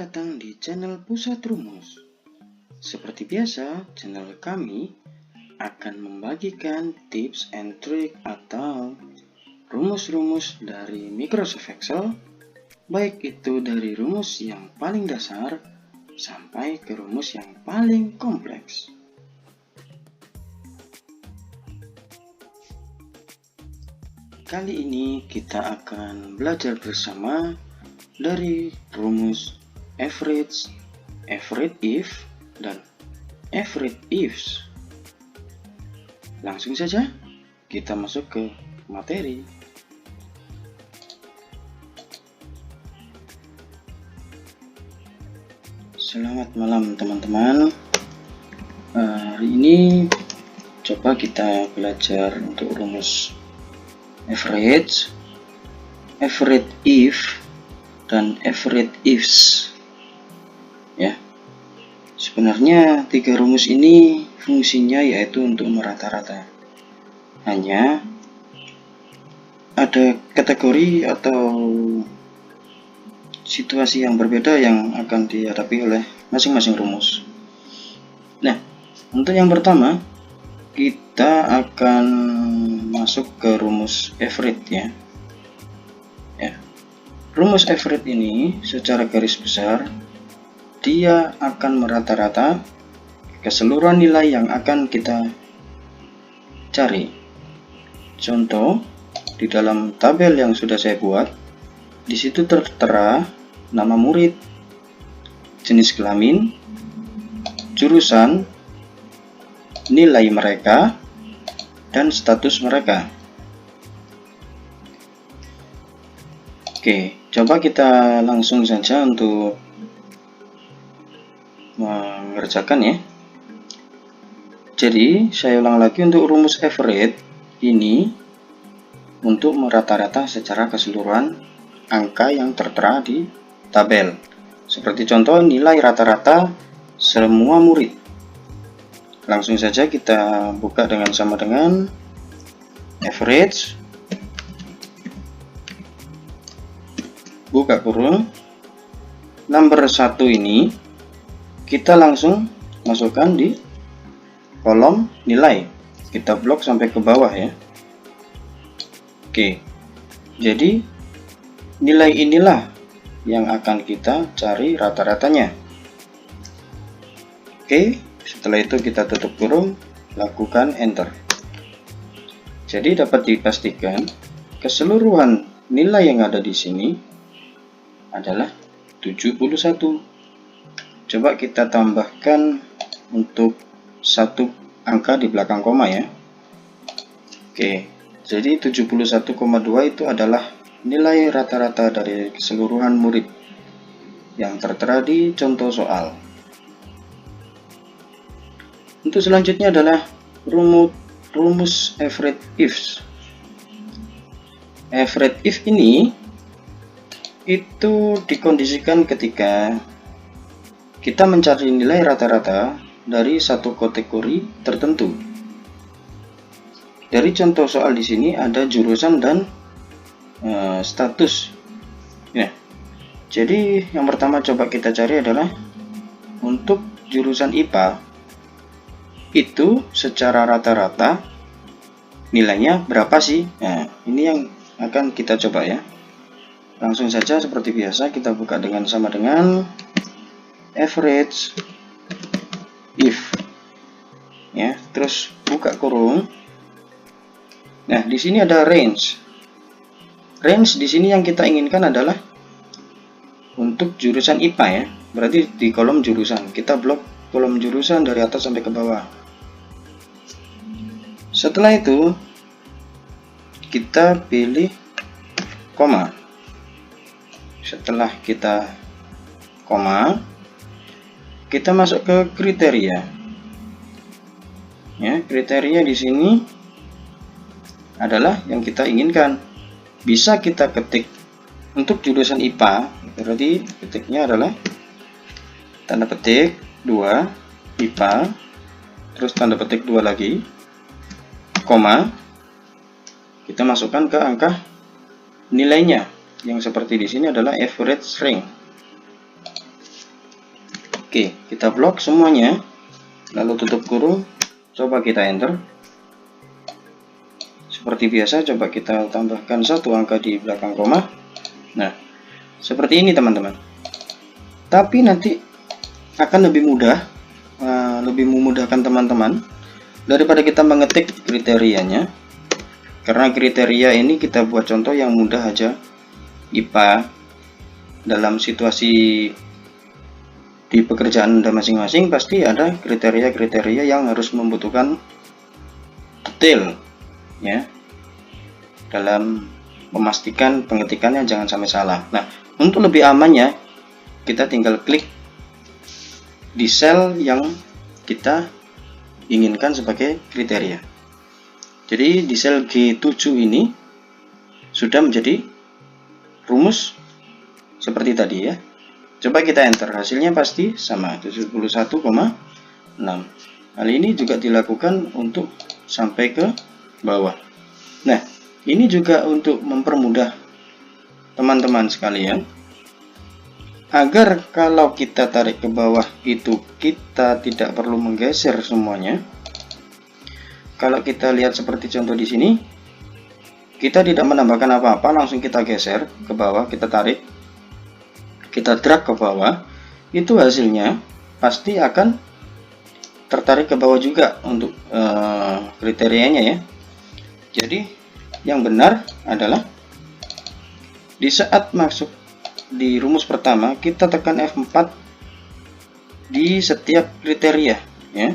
datang di channel Pusat Rumus. Seperti biasa, channel kami akan membagikan tips and trick atau rumus-rumus dari Microsoft Excel, baik itu dari rumus yang paling dasar sampai ke rumus yang paling kompleks. Kali ini kita akan belajar bersama dari rumus average, average if, dan average ifs. Langsung saja kita masuk ke materi. Selamat malam teman-teman. Hari ini coba kita belajar untuk rumus average, average if, dan average ifs. Ya, sebenarnya tiga rumus ini fungsinya yaitu untuk merata-rata. Hanya ada kategori atau situasi yang berbeda yang akan dihadapi oleh masing-masing rumus. Nah, untuk yang pertama kita akan masuk ke rumus average ya. Rumus average ini secara garis besar dia akan merata-rata keseluruhan nilai yang akan kita cari. Contoh, di dalam tabel yang sudah saya buat, di situ tertera nama murid, jenis kelamin, jurusan, nilai mereka, dan status mereka. Oke, coba kita langsung saja untuk mengerjakan ya. Jadi saya ulang lagi, untuk rumus average ini untuk merata-rata secara keseluruhan angka yang tertera di tabel. Seperti contoh nilai rata-rata semua murid. Langsung saja kita buka dengan sama dengan average, buka kurung, nomor 1 ini kita langsung masukkan di kolom nilai. Kita blok sampai ke bawah ya. Oke, jadi nilai inilah yang akan kita cari rata-ratanya. Oke, setelah itu kita tutup kurung, lakukan enter. Jadi dapat dipastikan keseluruhan nilai yang ada di sini adalah 71. Coba kita tambahkan untuk satu angka di belakang koma ya. Oke, jadi 71,2 itu adalah nilai rata-rata dari keseluruhan murid yang tertera di contoh soal. Untuk selanjutnya adalah rumus average ifs. Average if ini itu dikondisikan ketika kita mencari nilai rata-rata dari satu kategori tertentu. Dari contoh soal di sini ada jurusan dan status. Ya. Jadi yang pertama coba kita cari adalah untuk jurusan IPA itu secara rata-rata nilainya berapa sih? Nah, ini yang akan kita coba ya. Langsung saja seperti biasa kita buka dengan sama dengan average if ya, terus buka kurung. Nah, di sini ada range. Range di sini yang kita inginkan adalah untuk jurusan IPA ya. Berarti di kolom jurusan kita blok kolom jurusan dari atas sampai ke bawah. Setelah itu kita pilih koma. Setelah kita koma, kita masuk ke kriteria. Ya, kriteria di sini adalah yang kita inginkan. Bisa kita ketik untuk jurusan IPA, berarti ketiknya adalah tanda petik 2 IPA, terus tanda petik 2 lagi, koma. Kita masukkan ke angka nilainya yang seperti di sini adalah average rank. Oke, kita blok semuanya, lalu tutup kurung, coba kita enter. Seperti biasa, coba kita tambahkan satu angka di belakang koma. Nah, seperti ini teman-teman. Tapi nanti akan lebih mudah, lebih memudahkan teman-teman daripada kita mengetik kriterianya. Karena kriteria ini kita buat contoh yang mudah aja. IPA dalam situasi di pekerjaan Anda masing-masing pasti ada kriteria-kriteria yang harus membutuhkan detail ya, dalam memastikan pengetikannya jangan sampai salah. Nah, untuk lebih amannya kita tinggal klik di sel yang kita inginkan sebagai kriteria. Jadi di sel G7 ini sudah menjadi rumus seperti tadi ya. Coba kita enter, hasilnya pasti sama 71,6. Hal ini juga dilakukan untuk sampai ke bawah. Nah, ini juga untuk mempermudah teman-teman sekalian, agar kalau kita tarik ke bawah itu kita tidak perlu menggeser semuanya. Kalau kita lihat seperti contoh di sini, kita tidak menambahkan apa-apa, langsung kita geser ke bawah, kita tarik, kita drag ke bawah, itu hasilnya pasti akan tertarik ke bawah juga untuk kriterianya ya. Jadi yang benar adalah di saat masuk di rumus pertama kita tekan F4 di setiap kriteria ya.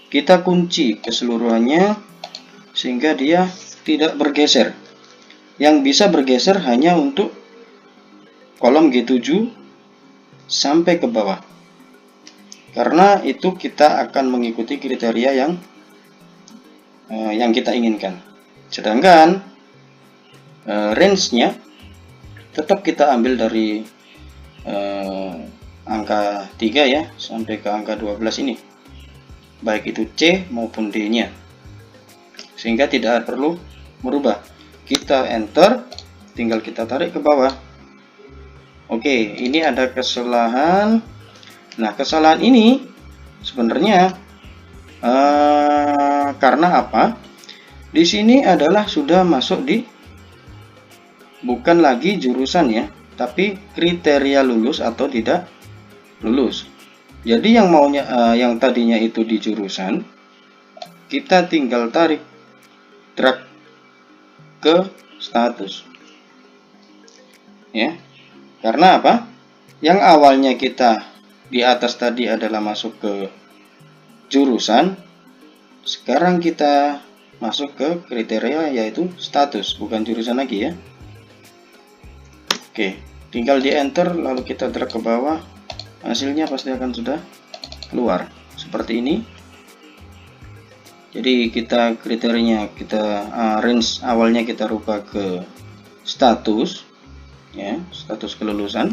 Kita kunci keseluruhannya sehingga dia tidak bergeser. Yang bisa bergeser hanya untuk kolom G7 sampai ke bawah. Karena itu kita akan mengikuti kriteria yang kita inginkan. Sedangkan range-nya tetap kita ambil dari angka 3 ya sampai ke angka 12 ini. Baik itu C maupun D-nya. Sehingga tidak perlu merubah. Kita enter, tinggal kita tarik ke bawah. Oke, ini ada kesalahan. Nah, kesalahan ini sebenarnya karena apa? Di sini adalah sudah masuk di bukan lagi jurusan ya, tapi kriteria lulus atau tidak lulus. Jadi yang maunya yang tadinya itu di jurusan, kita tinggal tarik drag ke status. Ya. Karena apa? Yang awalnya kita di atas tadi adalah masuk ke jurusan, sekarang kita masuk ke kriteria yaitu status, bukan jurusan lagi ya. Oke, tinggal di enter lalu kita drag ke bawah, hasilnya pasti akan sudah keluar seperti ini. Jadi kita kriterianya kita range awalnya kita rubah ke status ya, status kelulusan.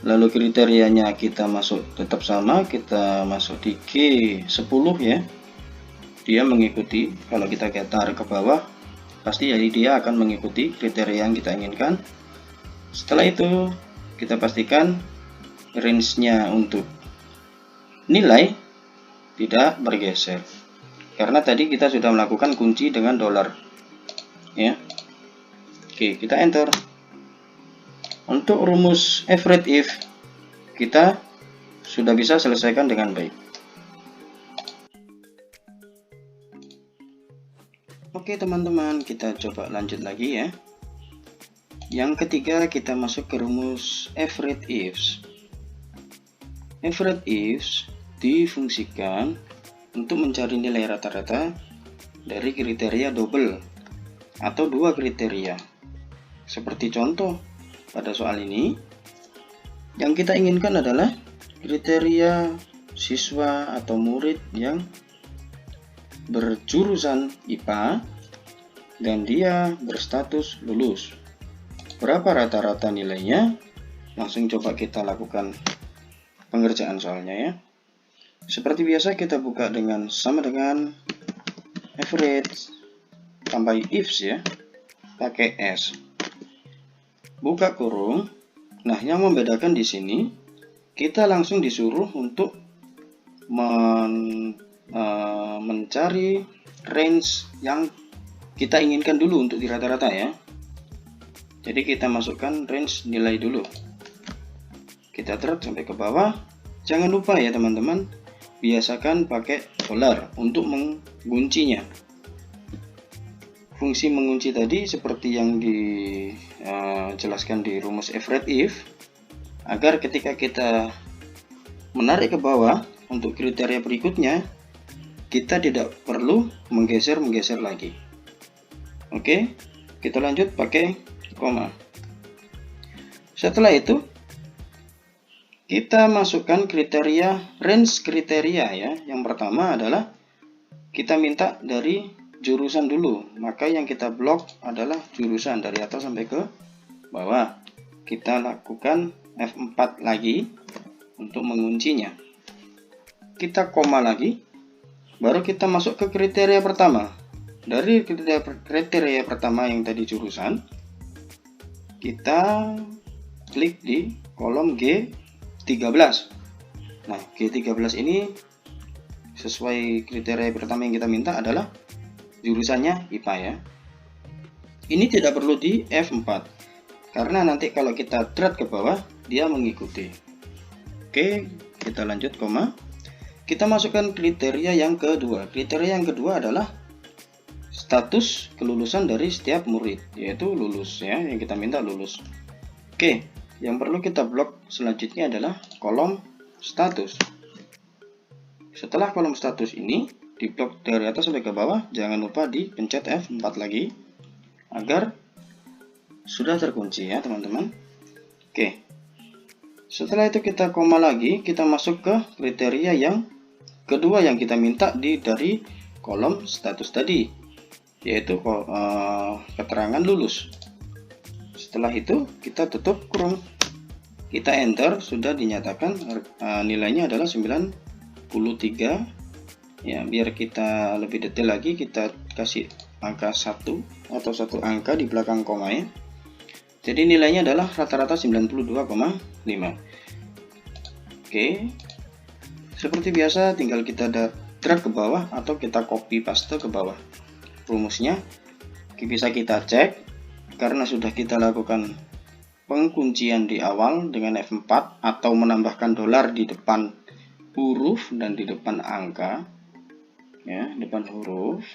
Lalu kriterianya kita masuk tetap sama, kita masuk di G10 ya. Dia mengikuti, kalau kita tarik ke bawah pasti jadi dia akan mengikuti kriteria yang kita inginkan. Setelah itu kita pastikan range-nya untuk nilai tidak bergeser. Karena tadi kita sudah melakukan kunci dengan dolar. Ya. Oke, kita enter. Untuk rumus average if kita sudah bisa selesaikan dengan baik. Oke teman-teman, kita coba lanjut lagi ya. Yang ketiga kita masuk ke rumus average ifs. Average ifs difungsikan untuk mencari nilai rata-rata dari kriteria double atau dua kriteria. Seperti contoh pada soal ini, yang kita inginkan adalah kriteria siswa atau murid yang berjurusan IPA dan dia berstatus lulus. Berapa rata-rata nilainya? Langsung coba kita lakukan pengerjaan soalnya ya. Seperti biasa kita buka dengan sama dengan average tambah ifs ya, pakai S. Buka kurung. Nah, yang membedakan di sini kita langsung disuruh untuk mencari range yang kita inginkan dulu untuk di rata-rata ya. Jadi kita masukkan range nilai dulu. Kita drag sampai ke bawah. Jangan lupa ya teman-teman, biasakan pakai dolar untuk menguncinya. Fungsi mengunci tadi seperti yang dijelaskan di rumus average if, agar ketika kita menarik ke bawah untuk kriteria berikutnya, kita tidak perlu menggeser lagi. Oke, kita lanjut pakai koma. Setelah itu kita masukkan kriteria, range kriteria ya. Yang pertama adalah kita minta dari jurusan dulu, maka yang kita blok adalah jurusan dari atas sampai ke bawah. Kita lakukan F4 lagi untuk menguncinya. Kita koma lagi, baru kita masuk ke kriteria pertama. Dari kriteria pertama yang tadi jurusan, kita klik di kolom G13. Nah, G13 ini sesuai kriteria pertama yang kita minta adalah jurusannya IPA ya. Ini tidak perlu di F4 karena nanti kalau kita drag ke bawah dia mengikuti. Oke, kita lanjut koma. Kita masukkan kriteria yang kedua. Kriteria yang kedua adalah status kelulusan dari setiap murid, yaitu lulus ya, yang kita minta lulus. Oke, yang perlu kita blok selanjutnya adalah kolom status. Setelah kolom status ini diblok dari atas sampai ke bawah, jangan lupa dipencet F4 lagi agar sudah terkunci ya teman-teman. Oke, setelah itu kita koma lagi, kita masuk ke kriteria yang kedua yang kita minta dari kolom status tadi, yaitu keterangan lulus. Setelah itu kita tutup kurung, kita enter, sudah dinyatakan nilainya adalah 93 ya. Biar kita lebih detail lagi, kita kasih angka 1 atau satu angka di belakang koma ya. Jadi nilainya adalah rata-rata 92,5. Oke, seperti biasa tinggal kita drag ke bawah atau kita copy paste ke bawah. Rumusnya bisa kita cek, karena sudah kita lakukan pengkuncian di awal dengan F4 atau menambahkan dolar di depan huruf dan di depan angka ya, depan huruf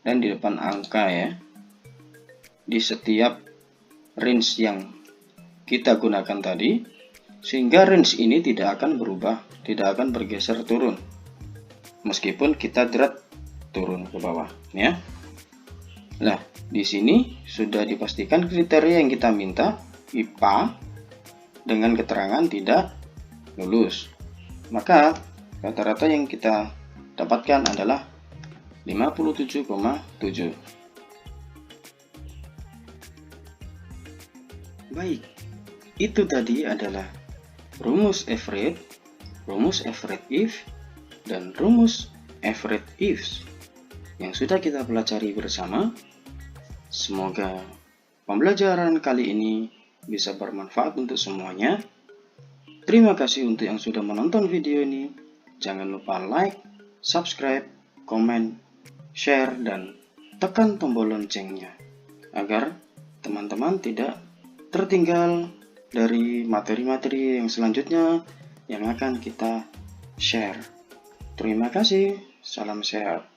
dan di depan angka ya, di setiap range yang kita gunakan tadi, sehingga range ini tidak akan berubah, tidak akan bergeser turun meskipun kita drag turun ke bawah ya. Nah, di sini sudah dipastikan kriteria yang kita minta IPA dengan keterangan tidak lulus. Maka rata-rata yang kita dapatkan adalah 57,7. Baik, itu tadi adalah rumus average, rumus average if, dan rumus average ifs yang sudah kita pelajari bersama. Semoga pembelajaran kali ini bisa bermanfaat untuk semuanya. Terima kasih untuk yang sudah menonton video ini. Jangan lupa like, subscribe, komen, share, dan tekan tombol loncengnya agar teman-teman tidak tertinggal dari materi-materi yang selanjutnya yang akan kita share. Terima kasih, salam sehat.